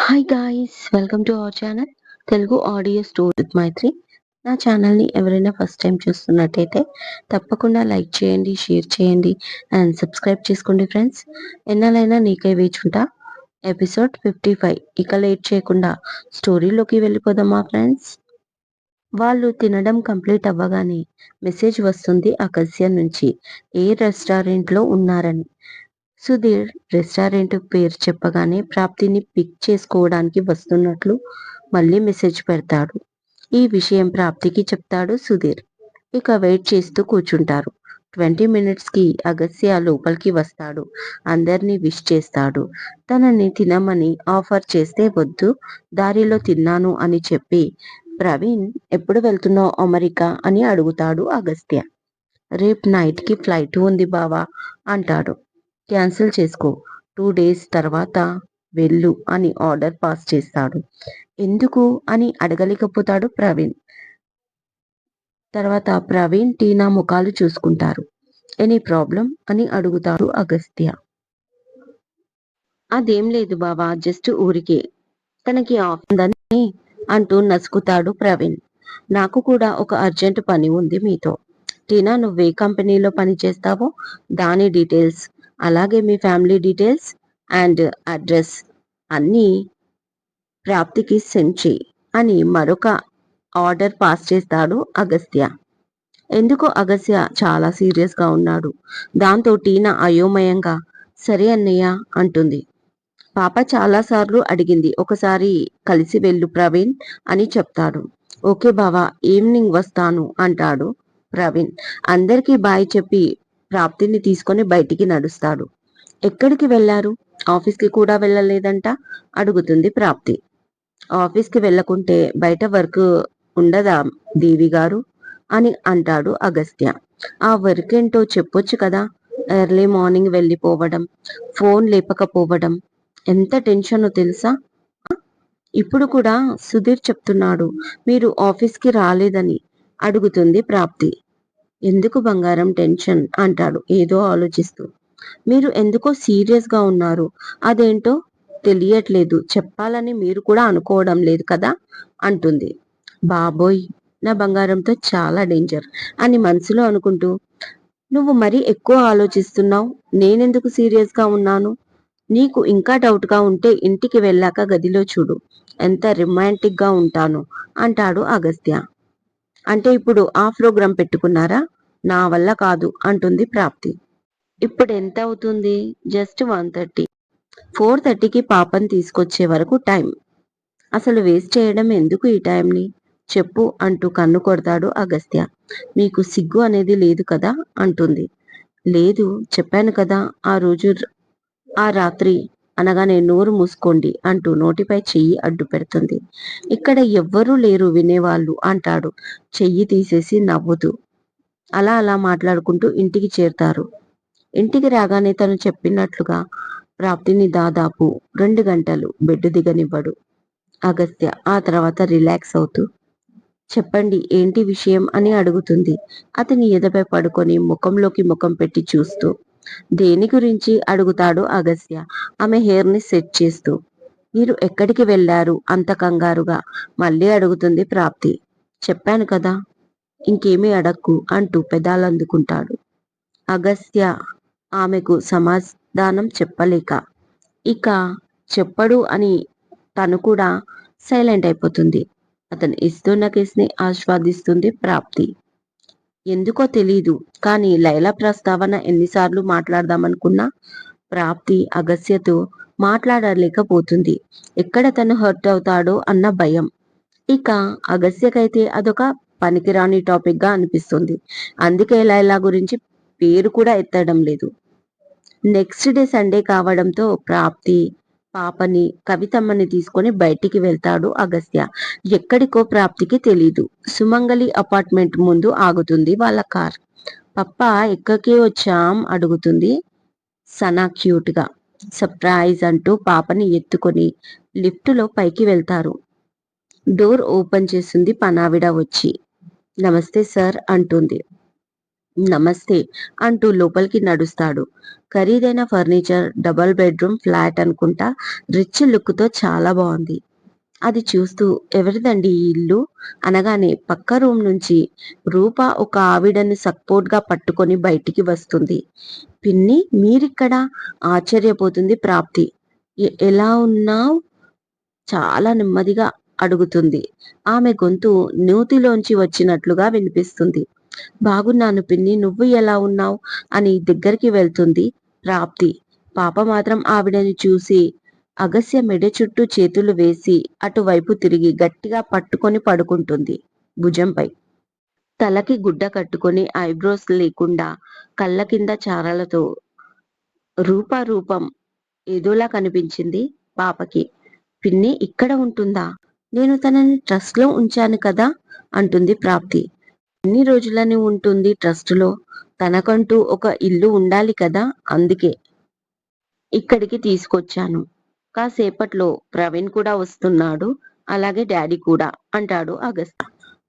Hi guys, welcome to our channel Telugu audio story with Maithri. నా ఛానల్ని ఎవరైనా ఫస్ట్ టైం చూస్తున్నట్టయితే తప్పకుండా లైక్ చేయండి, షేర్ చేయండి అండ్ సబ్స్క్రైబ్ చేసుకోండి ఫ్రెండ్స్. ఎన్నాలైనా నీకై వేచుంటా. ఎపిసోడ్ 55. ఇక లేట్ చేయకుండా స్టోరీలోకి వెళ్ళిపోదామా ఫ్రెండ్స్. వాళ్ళు తినడం కంప్లీట్ అవ్వగానే మెసేజ్ వస్తుంది అగస్త్య నుంచి, ఏ రెస్టారెంట్లో ఉన్నారని. సుధీర్ రెస్టారెంట్ పేరు చెప్పగానే ప్రాప్తిని పిక్ చేసుకోవడానికి వస్తున్నట్లు మళ్ళీ మెసేజ్ పెడతాడు. ఈ విషయం ప్రాప్తికి చెప్తాడు సుధీర్. ఇక వెయిట్ చేస్తూ కూర్చుంటారు. 20 మినిట్స్కి అగస్త్య లోపలికి వస్తాడు. అందరినీ విష్ చేస్తాడు. తనని తినమని ఆఫర్ చేస్తే వద్దు, దారిలో తిన్నాను అని చెప్పి, ప్రవీణ్ ఎప్పుడు వెళ్తున్నావు అమెరికా అని అడుగుతాడు అగస్త్య. రేపు నైట్కి ఫ్లైట్ ఉంది బావా అంటాడు. క్యాన్సిల్ చేసుకో, 2 డేస్ తర్వాత వెళ్ళు అని ఆర్డర్ పాస్ చేస్తాడు. ఎందుకు అని అడగలేకపోతాడు ప్రవీణ్. తర్వాత ప్రవీణ్ టీనా ముఖాలు చూసుకుంటారు. ఎనీ ప్రాబ్లం అని అడుగుతాడు అగస్త్య. అదేం లేదు బావా, జస్ట్ ఊరికే, తనకి ఆఫ్ అంటూ నసుకుతాడు ప్రవీణ్. నాకు కూడా ఒక అర్జెంట్ పని ఉంది మీతో. టీనా, నువ్వే కంపెనీలో పని చేస్తావో దాని డీటెయిల్స్, అలాగే మీ ఫ్యామిలీ డీటెయిల్స్ అండ్ అడ్రస్ అన్నీ ప్రాప్తికి సెండ్ చేయి అని మరొక ఆర్డర్ పాస్ చేస్తాడు అగస్త్య. ఎందుకో అగస్త్య చాలా సీరియస్గా ఉన్నాడు. దాంతో టీనా అయోమయంగా సరే అన్నయ్య అంటుంది. పాప చాలాసార్లు అడిగింది, ఒకసారి కలిసి వెళ్ళు ప్రవీణ్ అని చెప్తాడు. ఓకే బావా, ఈవినింగ్ వస్తాను అంటాడు ప్రవీణ్. అందరికీ బాయ్ చెప్పి ప్రాప్తిని తీసుకొని బయటికి నడుస్తాడు. ఎక్కడికి వెళ్లారు? ఆఫీస్కి కూడా వెళ్ళలేదంట అడుగుతుంది ప్రాప్తి. ఆఫీస్కి వెళ్ళకుంటే బయట వర్క్ ఉండదా దేవి గారు అని అంటాడు అగస్త్య. ఆ వర్క్ ఏంటో చెప్పొచ్చు కదా. ఎర్లీ మార్నింగ్ వెళ్ళిపోవడం, ఫోన్ లేపకపోవడం, ఎంత టెన్షనో తెలుసా. ఇప్పుడు కూడా సుధీర్ చెప్తున్నాడు మీరు ఆఫీస్కి రాలేదని అడుగుతుంది ప్రాప్తి. ఎందుకు బంగారం టెన్షన్ అంటాడు ఏదో ఆలోచిస్తూ. మీరు ఎందుకో సీరియస్గా ఉన్నారు, అదేంటో తెలియట్లేదు, చెప్పాలని మీరు కూడా అనుకోవడం లేదు కదా అంటుంది. బాబోయ్, నా బంగారంతో చాలా డేంజర్ అని మనసులో అనుకుంటూ, నువ్వు మరీ ఎక్కువ ఆలోచిస్తున్నావు, నేనెందుకు సీరియస్గా ఉన్నాను, నీకు ఇంకా డౌట్గా ఉంటే ఇంటికి వెళ్ళాక గదిలో చూడు, ఎంత రొమాంటిక్గా ఉంటాను అంటాడు అగస్త్య. అంటే ఇప్పుడు ఆ ప్రోగ్రాం పెట్టుకున్నారా? నా వల్ల కాదు అంటుంది ప్రాప్తి. ఇప్పుడు ఎంత అవుతుంది? జస్ట్ 1:30. 4:30కి పాపని తీసుకొచ్చే వరకు టైం. అసలు వేస్ట్ చేయడం ఎందుకు ఈ టైంని చెప్పు అంటూ కన్ను కొడతాడు అగస్త్య. మీకు సిగ్గు అనేది లేదు కదా అంటుంది. లేదు, చెప్పాను కదా ఆ రాత్రి అనగానే నోరు మూసుకోండి అంటూ నోటిపై చెయ్యి అడ్డు పెడుతుంది. ఇక్కడ ఎవ్వరూ లేరు వినేవాళ్ళు అంటాడు చెయ్యి తీసేసి నవ్వుతూ. అలా అలా మాట్లాడుకుంటూ ఇంటికి చేరుతారు. ఇంటికి రాగానే తను చెప్పినట్లుగా ప్రాప్తిని దాదాపు 2 గంటలు బెడ్ దిగనివ్వడు అగస్త్య. ఆ తర్వాత రిలాక్స్ అవుతూ, చెప్పండి ఏంటి విషయం అని అడుగుతుంది. అతని ఎదపై పడుకొని ముఖంలోకి ముఖం పెట్టి చూస్తూ. దేని గురించి అడుగుతాడు అగస్త్య ఆమె హెయిర్ ని సెట్ చేస్తూ. మీరు ఎక్కడికి వెళ్ళారు అంత కంగారుగా మళ్ళీ అడుగుతుంది ప్రాప్తి. చెప్పాను కదా, ఇంకేమీ అడక్కు అంటూ పెదాలందుకుంటాడు అగస్త్య. ఆమెకు సమాధానం చెప్పలేక ఇక చెప్పడు అని తను కూడా సైలెంట్ అయిపోతుంది. అతను ఇస్తున్న కిస్ని ఆస్వాదిస్తుంది ప్రాప్తి. ఎందుకో తెలీదు కానీ లైలా ప్రస్తావన ఎన్నిసార్లు మాట్లాడదామనుకున్నా ప్రాప్తి అగస్త్యతో మాట్లాడలేకపోతుంది. ఎక్కడ తను హర్ట్ అవుతాడో అన్న భయం. ఇక అగస్త్యకైతే అదొక పనికిరాని టాపిక్ గా అనిపిస్తుంది. అందుకే లైలా గురించి పేరు కూడా ఎత్తడం లేదు. నెక్స్ట్ డే సండే కావడంతో ప్రాప్తి పాపని కవితమ్మని తీసుకొని బయటికి వెళ్తాడు అగస్త్య. ఎక్కడికో ప్రాప్తికి తెలీదు. సుమంగళి అపార్ట్మెంట్ ముందు ఆగుతుంది వాళ్ళ కార్. పప్ప ఎక్కడికి వచ్చాం అడుగుతుంది సనా క్యూట్ గా. సర్ప్రైజ్ అంటూ పాపని ఎత్తుకొని లిఫ్టులో పైకి వెళ్తారు. డోర్ ఓపెన్ చేస్తుంది పనావిడ వచ్చి. నమస్తే సార్ అంటుంది. నమస్తే అంటూ లోపలికి నడుస్తాడు. ఖరీదైన ఫర్నిచర్, డబుల్ బెడ్రూమ్ ఫ్లాట్ అనుకుంటా. రిచ్ లుక్ తో చాలా బాగుంది. అది చూస్తూ ఎవరిదండి ఈ ఇల్లు అనగానే పక్క రూమ్ నుంచి రూప ఒక ఆవిడని సపోర్ట్ గా పట్టుకొని బయటికి వస్తుంది. పిన్ని మీరిక్కడ ఆశ్చర్యపోతుంది ప్రాప్తి. ఎలా ఉన్నావ్ చాలా నెమ్మదిగా అడుగుతుంది. ఆమె గొంతు నూతిలోంచి వచ్చినట్లుగా వినిపిస్తుంది. బాగున్నాను పిన్ని, నువ్వు ఎలా ఉన్నావు అని దగ్గరికి వెళ్తుంది ప్రాప్తి. పాప మాత్రం ఆవిడని చూసి అగస్య మెడ చుట్టూ చేతులు వేసి అటువైపు తిరిగి గట్టిగా పట్టుకొని పడుకుంటుంది భుజంపై. తలకి గుడ్డ కట్టుకొని ఐబ్రోస్ లేకుండా కళ్ళ కింద చారలతో రూపం ఏదోలా కనిపించింది పాపకి. పిన్ని ఇక్కడ ఉంటుందా? నేను తనని ట్రస్ట్ లో ఉంచాను కదా అంటుంది ప్రాప్తి. ఎన్ని రోజులని ఉంటుంది ట్రస్టులో? తనకంటూ ఒక ఇల్లు ఉండాలి కదా, అందుకే ఇక్కడికి తీసుకొచ్చాను. కాసేపట్లో ప్రవీణ్ కూడా వస్తున్నాడు, అలాగే డాడీ కూడా అంటాడు అగస్త్య.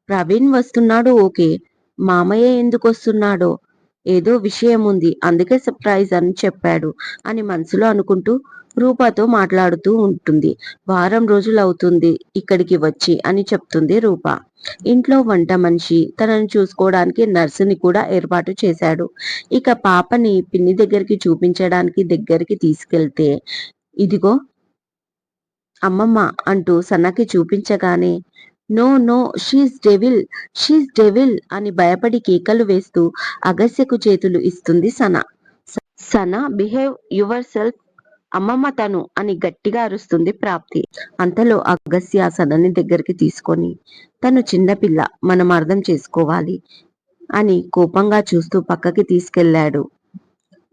ప్రవీణ్ వస్తున్నాడు ఓకే, మామయ్య ఎందుకు వస్తున్నాడో, ఏదో విషయం ఉంది అందుకే సర్ప్రైజ్ అని చెప్పాడు అని మనసులో అనుకుంటూ రూపాతో మాట్లాడుతూ ఉంటుంది. వారం రోజులు అవుతుంది ఇక్కడికి వచ్చి అని చెప్తుంది రూప. ఇంట్లో వంట మనిషి, తనను చూసుకోవడానికి నర్సుని కూడా ఏర్పాటు చేశాడు. ఇక పాపని పిన్ని దగ్గరికి చూపించడానికి దగ్గరికి తీసుకెళ్తే, ఇదిగో అమ్మమ్మ అంటూ సన్నకి చూపించగానే నో నో షీస్ డెవిల్ అని భయపడి కేకలు వేస్తూ అగస్యకు చేతులు ఇస్తుంది సన. సన బిహేవ్ యువర్ సెల్ఫ్, అమ్మమ్మ తను అని గట్టిగా అరుస్తుంది ప్రాప్తి. అంతలో అగస్య సనని దగ్గరికి తీసుకొని, తను చిన్నపిల్ల, మనం అర్థం చేసుకోవాలి అని కోపంగా చూస్తూ పక్కకి తీసుకెళ్లాడు.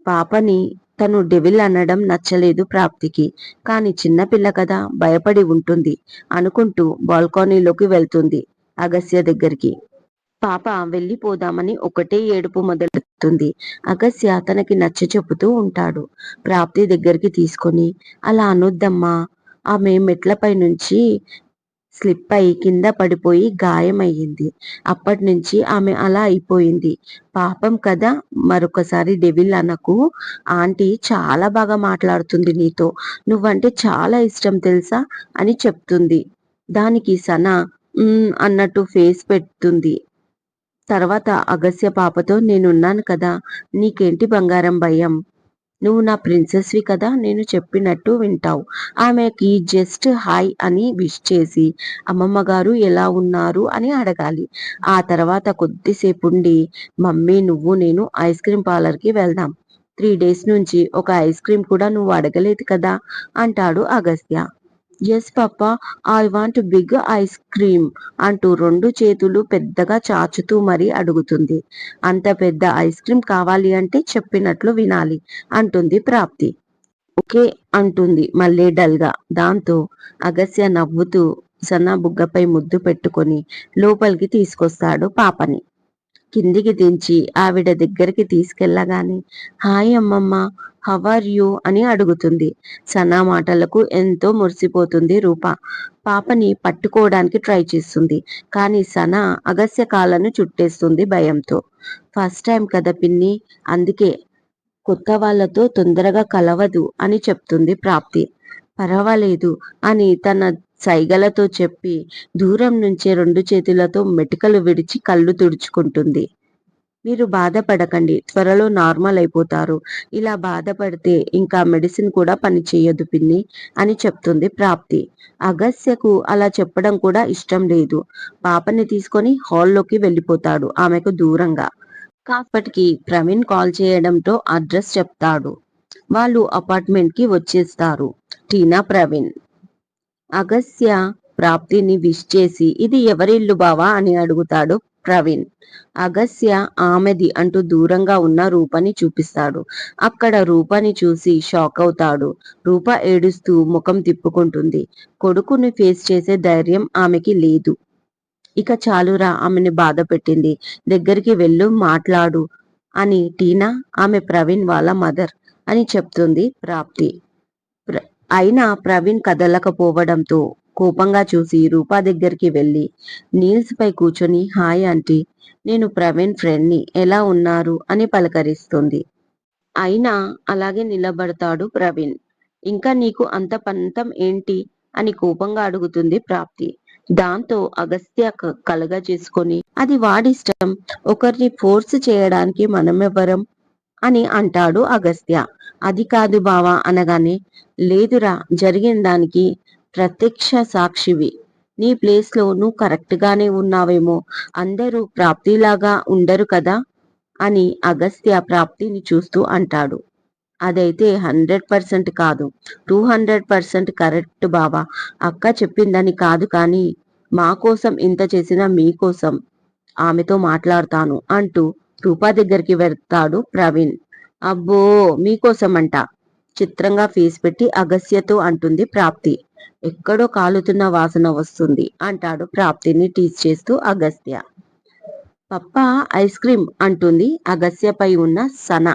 పాపని తను డెవిల్ అనడం నచ్చలేదు ప్రాప్తికి. కాని చిన్నపిల్ల కదా, భయపడి ఉంటుంది అనుకుంటూ బాల్కనీలోకి వెళ్తుంది అగస్య దగ్గరికి. పాప వెళ్ళిపోదామని ఒకటే ఏడుపు మొదలెడుతుంది. అగస్య తనకి నచ్చ చెబుతూ ఉంటాడు. ప్రాప్తి దగ్గరికి తీసుకొని, అలా అనొద్దమ్మా, ఆమె మెట్లపై నుంచి స్లిప్ అయి కింద పడిపోయి గాయమయ్యింది. అప్పటి నుంచి ఆమె అలా అయిపోయింది. పాపం కదా, మరొకసారి డెవిల్ అనకు. ఆంటీ చాలా బాగా మాట్లాడుతుంది నీతో, నువ్వంటే చాలా ఇష్టం తెలుసా అని చెప్తుంది. దానికి సన అన్నట్టు ఫేస్ పెడుతుంది. తర్వాత అగస్య పాపతో, నేనున్నాను కదా, నీకేంటి బంగారం భయం, నువ్వు నా ప్రిన్సెస్వి కదా, నేను చెప్పినట్టు వింటావు. ఆమెకి జస్ట్ హాయ్ అని విష్ చేసి అమ్మమ్మ గారు ఎలా ఉన్నారు అని అడగాలి. ఆ తర్వాత కొద్దిసేపు ఉండి, మమ్మీ నువ్వు నేను ఐస్ క్రీమ్ పార్లర్కి వెళ్దాం, 3 days నుంచి ఒక ఐస్ క్రీమ్ కూడా నువ్వు అడగలేదు కదా అంటాడు అగస్త్య. ఎస్ పాపా, I want big ice cream అంటూ 2 చేతులు పెద్దగా చాచుతూ మరీ అడుగుతుంది. అంత పెద్ద ఐస్ క్రీమ్ కావాలి అంటే చెప్పినట్లు వినాలి అంటుంది ప్రాప్తి. ఓకే అంటుంది మళ్ళీ డల్గా. దాంతో అగస్య నవ్వుతూ సన్న బుగ్గపై ముద్దు పెట్టుకొని లోపలికి తీసుకొస్తాడు పాపని. కిందికి దించి ఆవిడ దగ్గరికి తీసుకెళ్లగానే, హాయ్ అమ్మమ్మ, హవర్ యూ అని అడుగుతుంది. సనా మాటలకు ఎంతో మురిసిపోతుంది రూప. పాపని పట్టుకోవడానికి ట్రై చేస్తుంది. కానీ సన అగస్య కాళ్ళను చుట్టేస్తుంది భయంతో. ఫస్ట్ టైం కదా పిన్ని, అందుకే కొత్త వాళ్లతో తొందరగా కలవదు అని చెప్తుంది ప్రాప్తి. పర్వాలేదు అని తన సైగలతో చెప్పి దూరం నుంచే 2 చేతులతో మెటికలు విడిచి కళ్ళు తుడుచుకుంటుంది. మీరు బాధపడకండి, త్వరలో నార్మల్ అయిపోతారు. ఇలా బాధపడితే ఇంకా మెడిసిన్ కూడా పని చేయదు పిన్ని అని చెప్తుంది ప్రాప్తి. అగస్యకు అలా చెప్పడం కూడా ఇష్టం లేదు. పాపని తీసుకొని హాల్లోకి వెళ్ళిపోతాడు ఆమెకు దూరంగా. కాపటికి ప్రవీణ్ కాల్ చేయడంతో అడ్రస్ చెప్తాడు. వాళ్ళు అపార్ట్మెంట్ కి వచ్చేస్తారు. టీనా, ప్రవీణ్. అగస్య ప్రాప్తిని విష్ చేసి, ఇది ఎవరిల్లు బావా అని అడుగుతాడు ప్రవీణ్. అగస్య ఆమెది అంటూ దూరంగా ఉన్న రూపని చూపిస్తాడు. అక్కడ రూపని చూసి షాక్ అవుతాడు. రూప ఏడుస్తూ ముఖం తిప్పుకుంటుంది. కొడుకుని ఫేస్ చేసే ధైర్యం ఆమెకి లేదు. ఇక చాలురా, ఆమెని బాధ పెట్టింది, దగ్గరికి వెళ్ళు మాట్లాడు అని టీనా, ఆమె ప్రవీణ్ వాళ్ళ మదర్ అని చెప్తుంది ప్రాప్తి. అయినా ప్రవీణ్ కదలకపోవడంతో కోపంగా చూసి రూపా దగ్గరికి వెళ్ళి నీల్స్ పై కూర్చొని హాయ్ ఆంటీ, నేను ప్రవీణ్ ఫ్రెండ్ని, ఎలా ఉన్నారు అని పలకరిస్తుంది. అయినా అలాగే నిలబడతాడు ప్రవీణ్. ఇంకా నీకు అంత పంతం ఏంటి అని కోపంగా అడుగుతుంది ప్రాప్తి. దాంతో అగస్త్య కలగజేసుకొని అది వాడిష్టం, ఒకరిని ఫోర్స్ చేయడానికి మనమెవ్వరం అని అంటాడు అగస్త్య. అది కాదు బావా అనగానే, లేదురా, జరిగిన దానికి ప్రత్యక్ష సాక్షివి. నీ ప్లేస్ లో నువ్వు కరెక్ట్ గానే ఉన్నావేమో, అందరూ ప్రాప్తిలాగా ఉండరు కదా అని అగస్త్య ప్రాప్తిని చూస్తూ అంటాడు. అదైతే 100% కాదు, 200% కరెక్ట్ బావా. అక్క చెప్పిందని కాదు, కానీ మా కోసం ఇంత చేసిన మీకోసం ఆమెతో మాట్లాడతాను అంటూ రూపా దగ్గరికి వెళ్తాడు ప్రవీణ్. అబ్బో, మీకోసమంట, చిత్రంగా ఫేస్ పెట్టి అగస్యతో అంటుంది ప్రాప్తి. ఎక్కడో కాలుతున్న వాసన వస్తుంది అంటాడు ప్రాప్తిని టీచ్ చేస్తూ అగస్త్య. పప్పా ఐస్ క్రీమ్ అంటుంది అగస్యపై ఉన్న సన.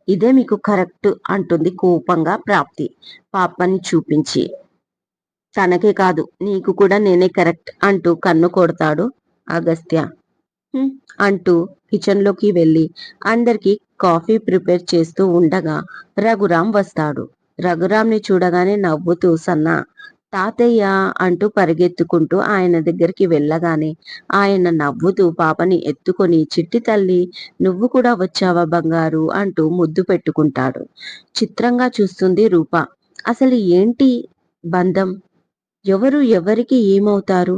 ఇదే మీకు కరెక్ట్ అంటుంది కోపంగా ప్రాప్తి పాపని చూపించి. తనకే కాదు, నీకు కూడా నేనే కరెక్ట్ అంటూ కన్ను కొడతాడు అగస్త్య. అంటూ కిచెన్లోకి వెళ్ళి అందరికి కాఫీ ప్రిపేర్ చేస్తూ ఉండగా రఘురాం వస్తాడు. రఘురాంని చూడగానే నవ్వుతూ సన్న, తాతయ్య అంటూ పరిగెత్తుకుంటూ ఆయన దగ్గరికి వెళ్ళగానే ఆయన నవ్వుతూ పాపని ఎత్తుకొని, చిట్టి తల్లి, నువ్వు కూడా వచ్చావా బంగారు అంటూ ముద్దు పెట్టుకుంటాడు. చిత్రంగా చూస్తుంది రూప. అసలు ఏంటి బంధం? ఎవరు ఎవరికి ఏమవుతారు?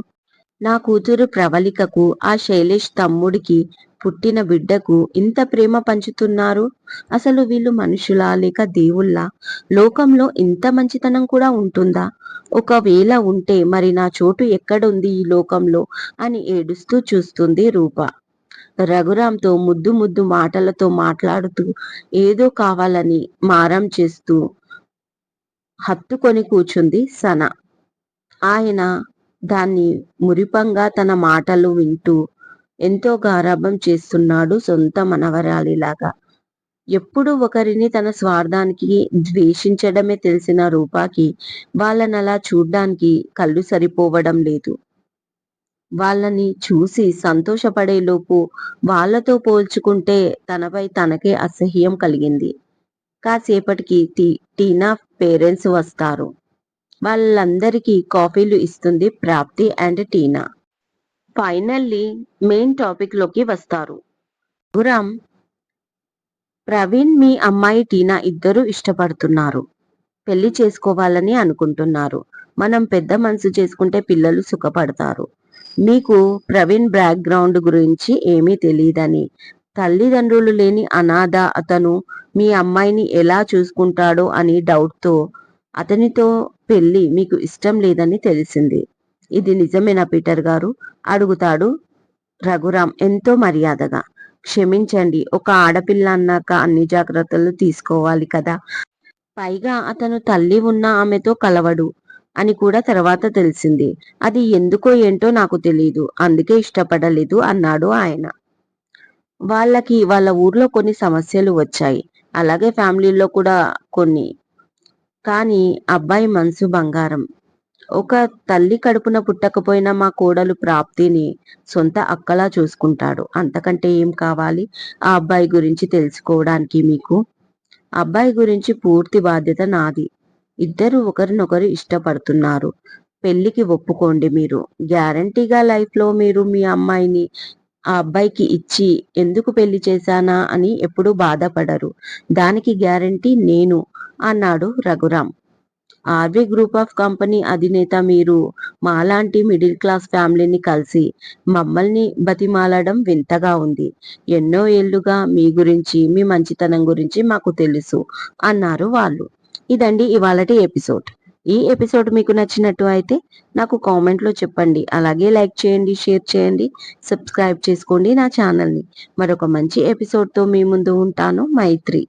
నా కూతురు ప్రవళికకు ఆ శైలేష్ తమ్ముడికి పుట్టిన బిడ్డకు ఇంత ప్రేమ పంచుతున్నారు. అసలు వీళ్ళు మనుషులా లేక దేవుళ్ళా? లోకంలో ఇంత మంచితనం కూడా ఉంటుందా? ఒకవేళ ఉంటే మరి నా చోటు ఎక్కడుంది ఈ లోకంలో అని ఏడుస్తూ చూస్తుంది రూప. రఘురాంతో ముద్దు ముద్దు మాటలతో మాట్లాడుతూ ఏదో కావాలని మారం చేస్తూ హత్తుకొని కూర్చుంది సన. ఆయన దాన్ని మురిపంగా తన మాటలు వింటూ ఎంతో గారాబం చేస్తున్నాడు సొంత మనవరాలిలాగా. ఎప్పుడు ఒకరిని తన స్వార్థానికి ద్వేషించడమే తెలిసిన రూపాకి వాళ్ళనలా చూడ్డానికి కళ్ళు సరిపోవడం లేదు. వాళ్ళని చూసి సంతోషపడేలోపు వాళ్ళతో పోల్చుకుంటే తనపై తనకే అసహ్యం కలిగింది. కాసేపటికి టీనా పేరెంట్స్ వస్తారు. వాళ్ళందరికీ కాఫీలు ఇస్తుంది ప్రాప్తి and Tina. Finally main topic లోకి వస్తారు. రఘురాం, ప్రవీణ్ మీ అమ్మాయి టీనా ఇద్దరు ఇష్టపడుతున్నారు, పెళ్లి చేసుకోవాలని అనుకుంటున్నారు. మనం పెద్ద మనసు చేసుకుంటే పిల్లలు సుఖపడతారు. మీకు ప్రవీణ్ బ్యాక్గ్రౌండ్ గురించి ఏమీ తెలియదని, తల్లిదండ్రులు లేని అనాథ అతను మీ అమ్మాయిని ఎలా చూసుకుంటాడో అని డౌట్తో అతనితో పెళ్లి మీకు ఇష్టం లేదని తెలిసింది. ఇది నిజమేనా పీటర్ గారు అడుగుతాడు రఘురాం ఎంతో మర్యాదగా. క్షమించండి, ఒక ఆడపిల్ల అన్నాక అన్ని జాగ్రత్తలు తీసుకోవాలి కదా. పైగా అతను తల్లి ఉన్న ఆమెతో కలవడు అని కూడా తర్వాత తెలిసింది. అది ఎందుకో ఏంటో నాకు తెలియదు, అందుకే ఇష్టపడలేదు అన్నాడు ఆయన. వాళ్ళకి వాళ్ళ ఊర్లో కొన్ని సమస్యలు వచ్చాయి, అలాగే ఫ్యామిలీలో కూడా కొన్ని. కానీ అబ్బాయి మనసు బంగారం. ఒక తల్లి కడుపున పుట్టకపోయినా మా కోడలు ప్రాప్తిని సొంత అక్కలా చూసుకుంటాడు. అంతకంటే ఏం కావాలి ఆ అబ్బాయి గురించి తెలుసుకోవడానికి మీకు? అబ్బాయి గురించి పూర్తి బాధ్యత నాది. ఇద్దరు ఒకరినొకరు ఇష్టపడుతున్నారు, పెళ్లికి ఒప్పుకోండి. మీరు గ్యారంటీగా లైఫ్ లో మీరు మీ అమ్మాయిని ఆ అబ్బాయికి ఇచ్చి ఎందుకు పెళ్లి చేశానా అని ఎప్పుడూ బాధపడరు. దానికి గ్యారంటీ నేను అన్నాడు Raghuram. RV group of company అధినేత మీరు మాలాంటి మిడిల్ క్లాస్ ఫ్యామిలీని కలిసి మమ్మల్ని బతిమాలడం వింతగా ఉంది. ఎన్నో ఏళ్లుగా మీ గురించి, మీ మంచితనం గురించి మాకు తెలుసు అన్నారు వాళ్ళు. ఇదండి ఇవాళటి ఎపిసోడ్. ఈ ఎపిసోడ్ మీకు నచ్చినట్టు అయితే నాకు కామెంట్లో చెప్పండి. అలాగే లైక్ చేయండి, షేర్ చేయండి, సబ్స్క్రైబ్ చేసుకోండి నా ఛానల్ని. మరొక మంచి ఎపిసోడ్తో మీ ముందు ఉంటాను. మైత్రి.